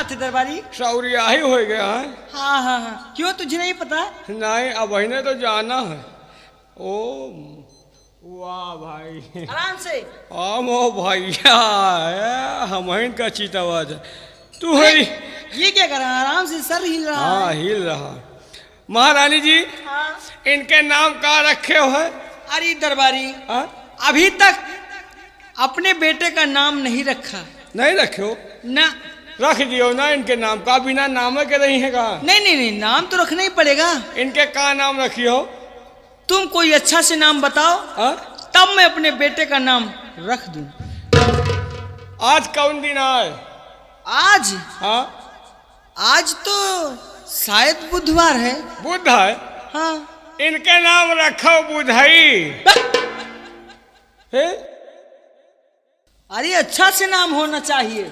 बात है दरबारी? सौरिया ही हो गया है। हाँ हाँ हाँ, क्यों तुझे नहीं पता? नहीं, अब इन्हें तो जाना है। ओ वाह भाई, आराम से। आम ओ भैया, हम इनका चीतावाज है तू है। ये क्या कर रहा है? आराम से, सर हिल रहा हाँ, है। हिल रहा। महारानी जी, हाँ। इनके नाम का रखे हो है? अरे दरबारी, हाँ? अभी तक अपने बेटे का नाम नहीं रखा। नहीं रखे हो? ना, रख दियो ना इनके नाम का, बिना नाम के नहीं है का? नहीं नहीं नहीं, नाम तो रखना ही पड़ेगा। इनके का नाम रखी हो? तुम कोई अच्छा से नाम बताओ, हाँ? तब मैं अपने बेटे का नाम रख दूं। आज कौन दिन है? आज? हाँ? आज तो शायद बुधवार है। बुध है? हाँ। इनके नाम रखो बुधई। है? अरे अच्छा से नाम होना चाहिए।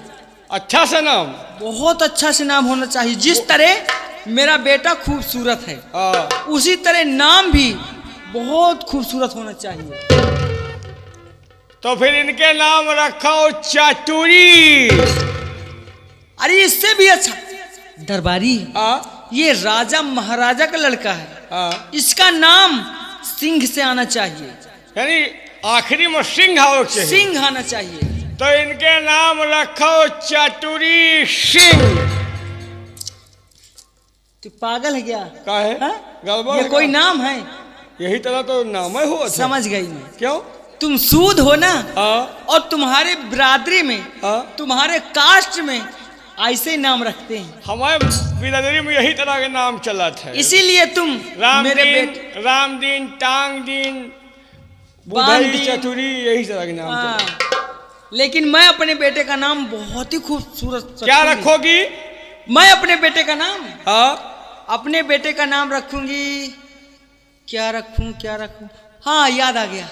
अच्छा से नाम? बहुत अच्छा से नाम होना चाहिए। जिस तरह मेरा बेटा खूबसूरत है, हाँ। उसी तरह नाम भी बहुत खूबसूरत होना चाहिए। तो फिर इनके नाम रखो चातुरी। अरे इससे भी अच्छा दरबारी, हाँ? ये राजा महाराजा का लड़का है। हाँ। इसका नाम सिंह से आना चाहिए। यानी आखिरी में सिंह आओ चाहिए। सिंह आना चाहिए। तो इनके नाम रखो चातुरी सिंह। तू पागल है क्या? का है? हाँ? गड़बड़ ये है कोई क्या? नाम है? यही तरह तो नाम ही हुआ था। समझ गई मैं। क्यों? तुम सूद हो ना, हाँ। और तुम्हारे बिरादरी में, हाँ। तुम्हारे कास्ट में ऐसे ही नाम रखते हैं। हमारे बिरादरी में यही तरह के नाम चला था। इसीलिए तुम मेरे बेटे रामदीन, टांगदीन, बांदीन, बुधई, चतुरी, यही तरह के नाम चला। हाँ। लेकिन मैं अपने बेटे का नाम बहुत ही खूबसूरत क्या रखूंगी। रखोगी? मैं अपने बेटे का नाम, हाँ? अपने बेटे का नाम रखूंगी। क्या रखूं, क्या रखूं? हाँ, याद आ गया।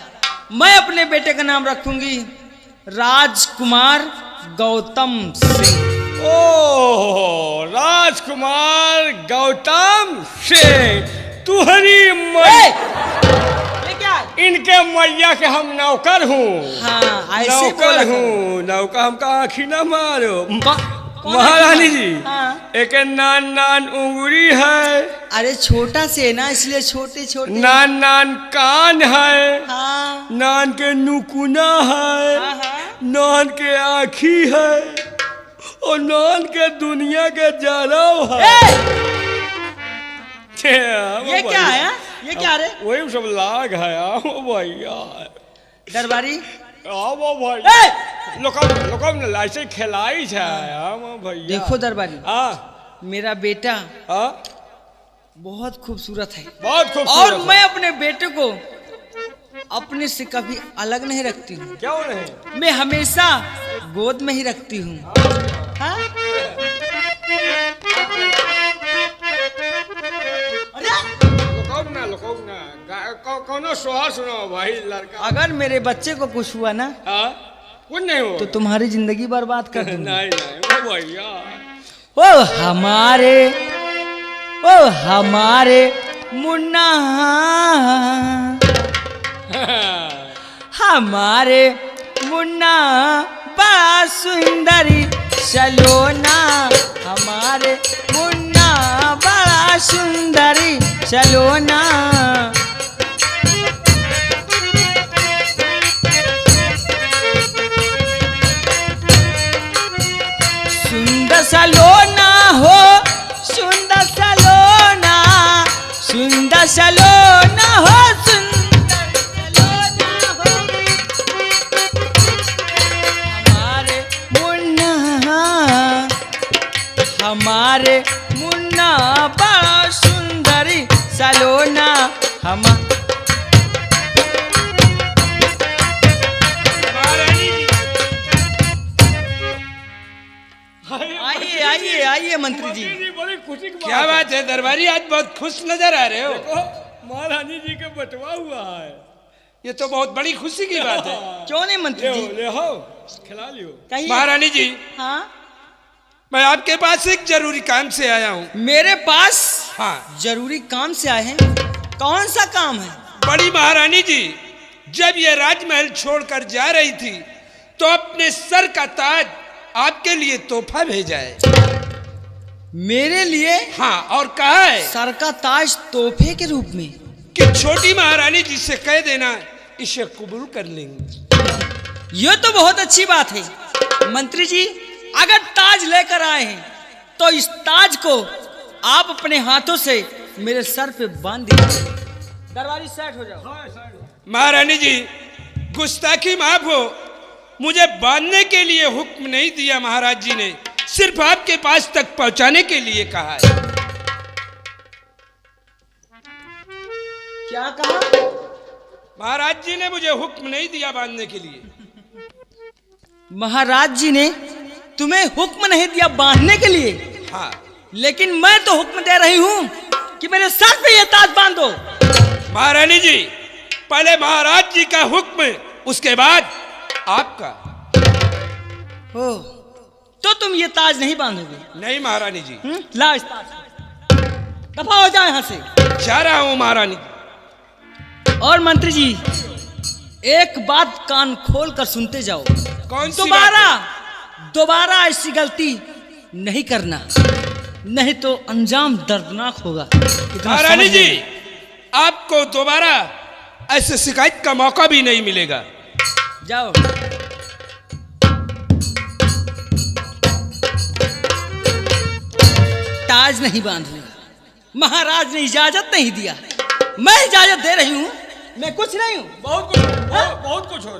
मैं अपने बेटे का नाम रखूंगी राजकुमार गौतम सिंह। ओह, राजकुमार गौतम सिंह। तुहरी ये क्या है? इनके मैया के हम नौकर हूँ। हाँ, ऐसे नौकर बोला हूँ। नौकर हमका आँखी न मारो। कौन महारानी है? जी, हाँ। एक नान नान उंगली है, अरे छोटा से ना, इसलिए छोटे छोटे। नान नान कान है, हाँ नान के नुकुना है, हाँ हाँ। नान के आँखी है, और नान के दुनिया के जराव है। ये क्या है? ये क्या रे? वही सब लाग है। आओ भैया दरबारी, आओ भाई। लोकम ने लाइसे खिलाई है। आओ भैया। देखो दरबारी, हाँ? मेरा बेटा हाँ? बहुत खूबसूरत है। बहुत खूबसूरत और है। मैं अपने बेटे को अपने से कभी अलग नहीं रखती हूँ। क्यों नहीं? मैं हमेशा गोद में ही रखती हूँ। हाँ? लोकम ना कौनो सोहा सुनो भाई लड़का। अगर मेरे बच्चे को कुछ हुआ ना, हाँ? कुछ नहीं हो तो तुम्हारी जिंदगी बर्बाद कर दूंगी। नहीं नहीं ओ भैया। ओ हमारे मुन्ना, हमारे मुन्ना बड़ा सुंदरी सलोना, हमारे मुन्ना बड़ा सुंदरी सलोना। सुंदर सलोना हो, सुंदर सलोना, सुंदर सलोना हो, सुंदर सलोना हो, हमारे मुन्ना, हमारे मुन्ना बड़ा सुंदरी सलोना। हम आइए आइए आइए मंत्री जी। बड़ी खुशी की क्या बात है दरबारी, आज बहुत खुश नजर आ रहे हो। देखो महारानी जी का बटवा हुआ है। ये तो बहुत बड़ी खुशी की बात है। क्यों नहीं मंत्री जी? ले हो खिला लियो। कहिए। महारानी जी, हाँ, मैं आपके पास एक जरूरी काम से आया हूँ। मेरे पास हाँ। जरूरी काम से आए हैं? कौन सा काम है? बड़ी महारानी जी, जब ये राजमहल छोड़कर जा रही थी तो अपने सर का ताज आपके लिए तोहफा भेजा है। मेरे लिए हाँ, और कहा है सर का ताज तोहफे के रूप में। कि छोटी महारानी जी से कह देना इसे कबूल कर लेंगे। ये तो बहुत अच्छी बात है मंत्री जी। अगर ताज लेकर आए हैं तो इस ताज को आप अपने हाथों से मेरे सर पे बांध दीजिए। दरबारी सेट हो जाओ। महारानी जी, गुस्ताखी माफ हो, मुझे बांधने के लिए हुक्म नहीं दिया महाराज जी ने, सिर्फ आपके पास तक पहुंचाने के लिए कहा है। क्या कहा? महाराज जी ने मुझे हुक्म नहीं दिया बांधने के लिए। महाराज जी ने तुम्हें हुक्म नहीं दिया बांधने के लिए? हाँ, लेकिन मैं तो हुक्म दे रही हूँ कि मेरे सर पे ये ताज बांधो। महारानी जी, पहले महाराज जी का हुक्म, उसके बाद आपका। हो तो तुम ये ताज नहीं बांधोगे? नहीं महारानी जी। ला इस ताज को। दफा हो जाए यहाँ से। जा रहा हूं महारानी जी। और मंत्री जी, एक बात कान खोल कर सुनते जाओ। कौन सी बात है? दोबारा ऐसी गलती नहीं करना, नहीं तो अंजाम दर्दनाक होगा। महारानी जी, आपको दोबारा ऐसे शिकायत का मौका भी नहीं मिलेगा। जाओ। ताज नहीं बांधूंगा, महाराज ने इजाजत नहीं दिया, मैं इजाजत दे रही हूँ। मैं कुछ नहीं हूँ। बहुत कुछ हो, बहुत कुछ हो,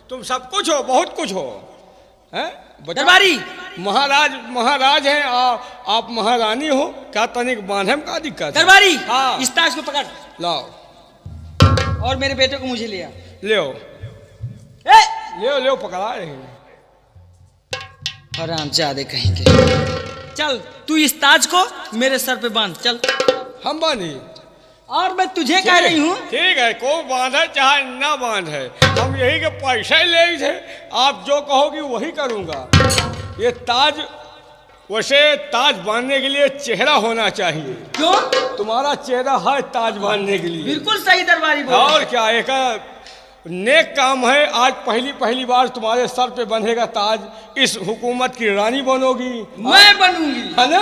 तुम सब कुछ हो, बहुत कुछ हो। हैं? दरबारी महाराज हैं, आप महारानी हो, क्या तनिक बांधे में क्या दिक्कत है? दरबारी, हाँ। इस ताज को पकड़ लाओ और मेरे बेटे को मुझे लिया। ले ए! ले पकड़ा रहे हैं। आराम ज्यादा कहेंगे। चल तू इस ताज को मेरे सर पे बांध। चल। हम बांधी? और मैं तुझे कह रही हूँ। ठीक है, को बांधे चाहे ना बांधे, हम यही के पैसे ले थे। आप जो कहोगी वही करूँगा। ये ताज, वैसे ताज बांधने के लिए चेहरा होना चाहिए। क्यों? तुम्हारा चेहरा है ताज बांधने के लिए। बिल्कुल सही दरबारी बोल। और क्या, एक नेक काम है। आज पहली बार तुम्हारे सर पे बंधेगा ताज। इस हुकूमत की रानी बनोगी। मैं बनूंगी, है ना?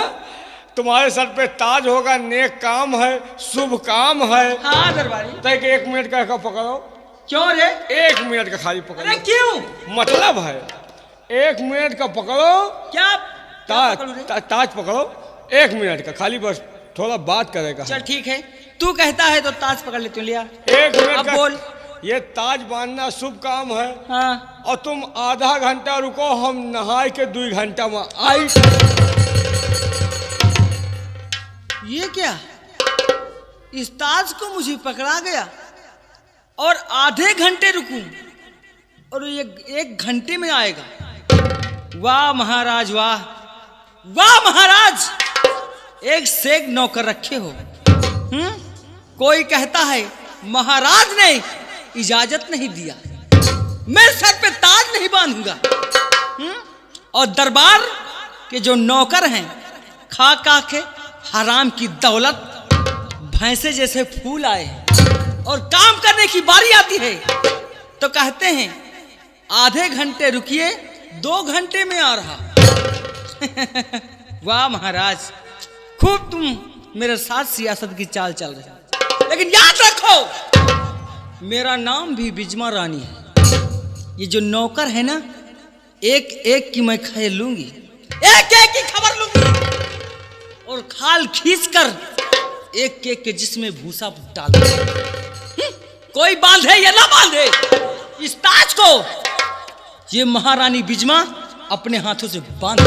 तुम्हारे सर पे ताज होगा, नेक काम है, शुभ काम है। हाँ दरबारी। तो 1 मिनट का पकड़ो। क्यों रे? 1 मिनट का खाली पकड़ो। अरे क्यों? मतलब है 1 मिनट का पकड़ो। क्या? ताज पकड़ो 1 मिनट का खाली, बस थोड़ा बात करेगा। चल ठीक है, तू कहता है तो ताज पकड़ ले। तू लिया 1 मिनट अब का। बोल। ये ताज बांधना शुभ काम है। हाँ। और तुम आधा घंटा रुको, हम नहाए के 2 घंटा में आई। ये क्या? इस ताज को मुझे पकड़ा गया और आधे घंटे रुकूं और ये 1 घंटे में आएगा। वाह महाराज, वाह वाह महाराज, एक से एक नौकर रखे हो। कोई कहता है महाराज ने इजाजत नहीं दिया, मैं सर पे ताज नहीं बांधूंगा। और दरबार के जो नौकर हैं, खा खा के हराम की दौलत भैंसे जैसे फूल आए हैं। और काम करने की बारी आती है तो कहते हैं आधे घंटे रुकिए, 2 घंटे में आ रहा। वाह महाराज, खूब तुम मेरे साथ सियासत की चाल चल रहे हो। लेकिन याद रखो, मेरा नाम भी बिजमा रानी है। ये जो नौकर है ना, एक एक की मैं खैर लूंगी, एक एक की खबर लूंगी और खाल खींच कर एक एक के जिसमें भूसा डाल दूंगी। कोई बांधे या ना बांधे इस ताज को, ये महारानी बिजमा अपने हाथों से बांध